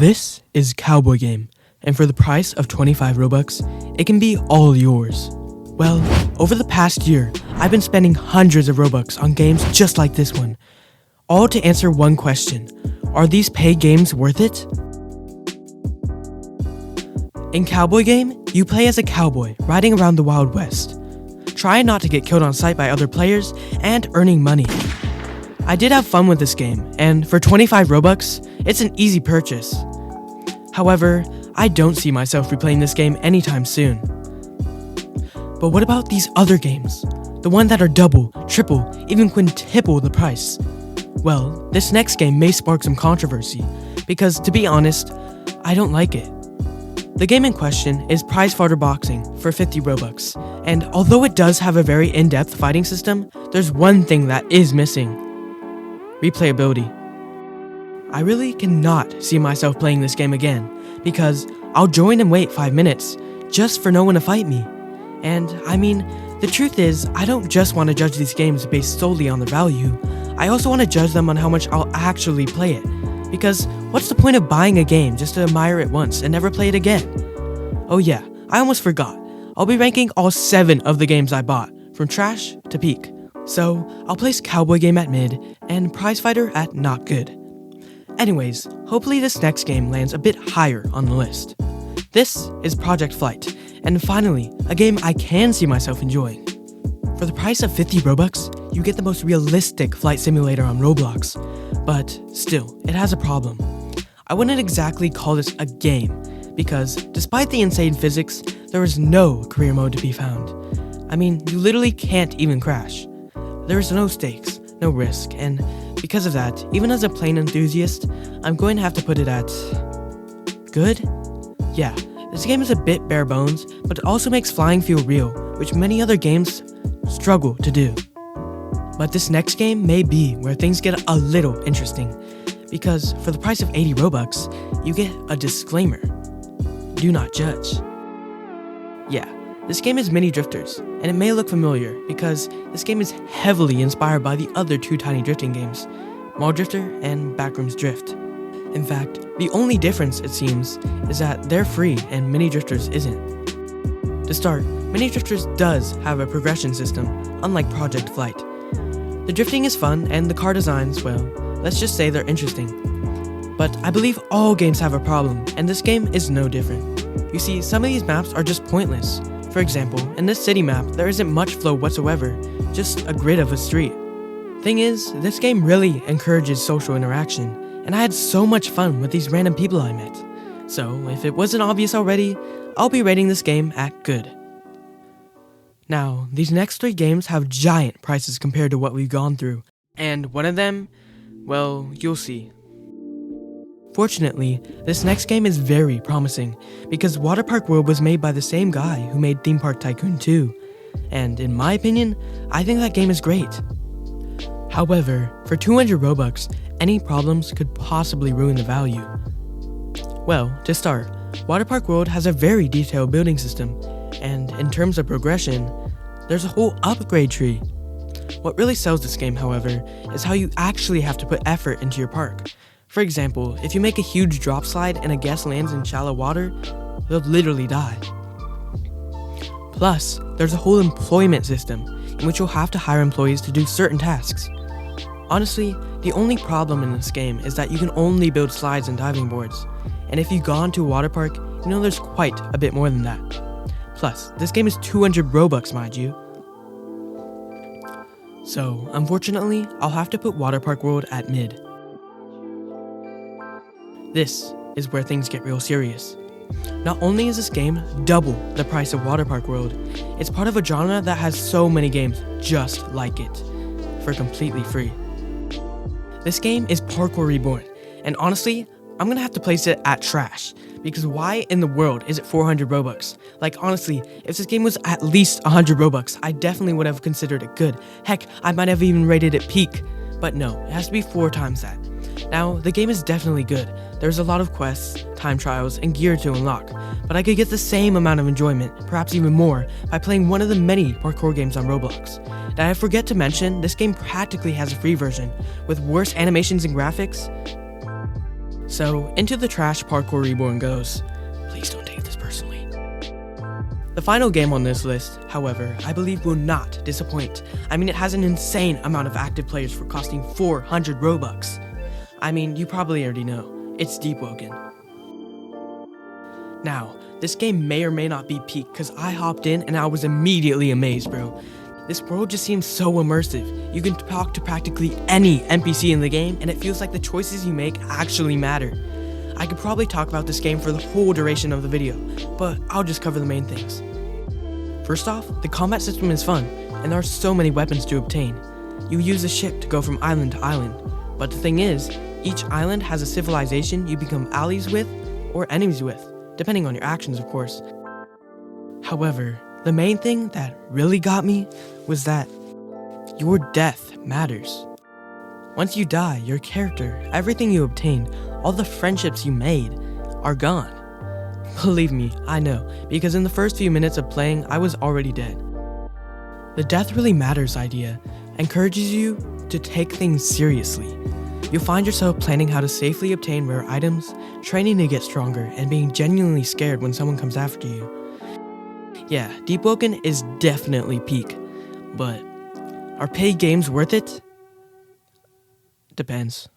This is Cowboy game, and for the price of 25 Robux, it can be all yours. Well, over the past year, I've been spending hundreds of Robux on games just like this one, all to answer one question: are these paid games worth it? In Cowboy game, you play as a cowboy riding around the Wild West, trying not to get killed on sight by other players and earning money. I did have fun with this game, and for 25 Robux, it's an easy purchase. However, I don't see myself replaying this game anytime soon. But what about these other games? The ones that are double, triple, even quintuple the price? Well, this next game may spark some controversy, because to be honest, I don't like it. The game in question is Prizefighter Boxing for 50 Robux, and although it does have a very in-depth fighting system, there's one thing that is missing: replayability. I really cannot see myself playing this game again, because I'll join and wait 5 minutes just for no one to fight me. And I mean, the truth is, I don't just want to judge these games based solely on their value, I also want to judge them on how much I'll actually play it. Because what's the point of buying a game just to admire it once and never play it again? Oh yeah, I almost forgot. I'll be ranking all 7 of the games I bought, from trash to peak. So, I'll place Cowboy game at mid, and Prizefighter at not good. Anyways, hopefully this next game lands a bit higher on the list. This is Project Flight, and finally, a game I can see myself enjoying. For the price of 50 Robux, you get the most realistic flight simulator on Roblox, but still, it has a problem. I wouldn't exactly call this a game, because despite the insane physics, there is no career mode to be found. I mean, you literally can't even crash. There is no stakes, no risk, and because of that, even as a plane enthusiast, I'm going to have to put it at good? Yeah, this game is a bit bare bones, but it also makes flying feel real, which many other games struggle to do. But this next game may be where things get a little interesting, because for the price of 80 Robux, you get a disclaimer: do not judge. Yeah, this game is Mini Drifters, and it may look familiar because this game is heavily inspired by the other 2 tiny drifting games, Mall Drifter and Backrooms Drift. In fact, the only difference, it seems, is that they're free and Mini Drifters isn't. To start, Mini Drifters does have a progression system, unlike Project Flight. The drifting is fun, and the car designs, well, let's just say they're interesting. But I believe all games have a problem, and this game is no different. You see, some of these maps are just pointless. For example, in this city map, there isn't much flow whatsoever, just a grid of a street. Thing is, this game really encourages social interaction, and I had so much fun with these random people I met. So, if it wasn't obvious already, I'll be rating this game at good. Now, these next 3 games have giant prices compared to what we've gone through, and one of them, well, you'll see. Fortunately, this next game is very promising, because Waterpark World was made by the same guy who made Theme Park Tycoon 2, and in my opinion, I think that game is great. However, for 200 Robux, any problems could possibly ruin the value. Well, to start, Waterpark World has a very detailed building system, and in terms of progression, there's a whole upgrade tree. What really sells this game, however, is how you actually have to put effort into your park. For example, if you make a huge drop slide and a guest lands in shallow water, they'll literally die. Plus, there's a whole employment system in which you'll have to hire employees to do certain tasks. Honestly, the only problem in this game is that you can only build slides and diving boards, and if you've gone to a water park, you know there's quite a bit more than that. Plus, this game is 200 Robux, mind you. So, unfortunately, I'll have to put Waterpark World at mid. This is where things get real serious. Not only is this game double the price of Waterpark World, it's part of a genre that has so many games just like it, for completely free. This game is Parkour Reborn, and honestly, I'm gonna have to place it at trash, because why in the world is it 400 Robux? Like honestly, if this game was at least 100 Robux, I definitely would have considered it good. Heck, I might have even rated it peak. But no, it has to be 4 times that. Now, the game is definitely good. There's a lot of quests, time trials, and gear to unlock, but I could get the same amount of enjoyment, perhaps even more, by playing one of the many parkour games on Roblox. Did I forget to mention, this game practically has a free version, with worse animations and graphics? So, into the trash Parkour Reborn goes. Please don't take this personally. The final game on this list, however, I believe will not disappoint. I mean, it has an insane amount of active players for costing 400 Robux. I mean, you probably already know, it's Deepwoken. Now, this game may or may not be peak, cause I hopped in and I was immediately amazed, bro. This world just seems so immersive. You can talk to practically any NPC in the game, and it feels like the choices you make actually matter. I could probably talk about this game for the whole duration of the video, but I'll just cover the main things. First off, the combat system is fun, and there are so many weapons to obtain. You use a ship to go from island to island, but the thing is, each island has a civilization you become allies with or enemies with, depending on your actions, of course. However, the main thing that really got me was that your death matters. Once you die, your character, everything you obtained, all the friendships you made, are gone. Believe me, I know, because in the first few minutes of playing, I was already dead. The death really matters idea encourages you to take things seriously. You'll find yourself planning how to safely obtain rare items, training to get stronger, and being genuinely scared when someone comes after you. Yeah, Deepwoken is definitely peak, but are paid games worth it? Depends.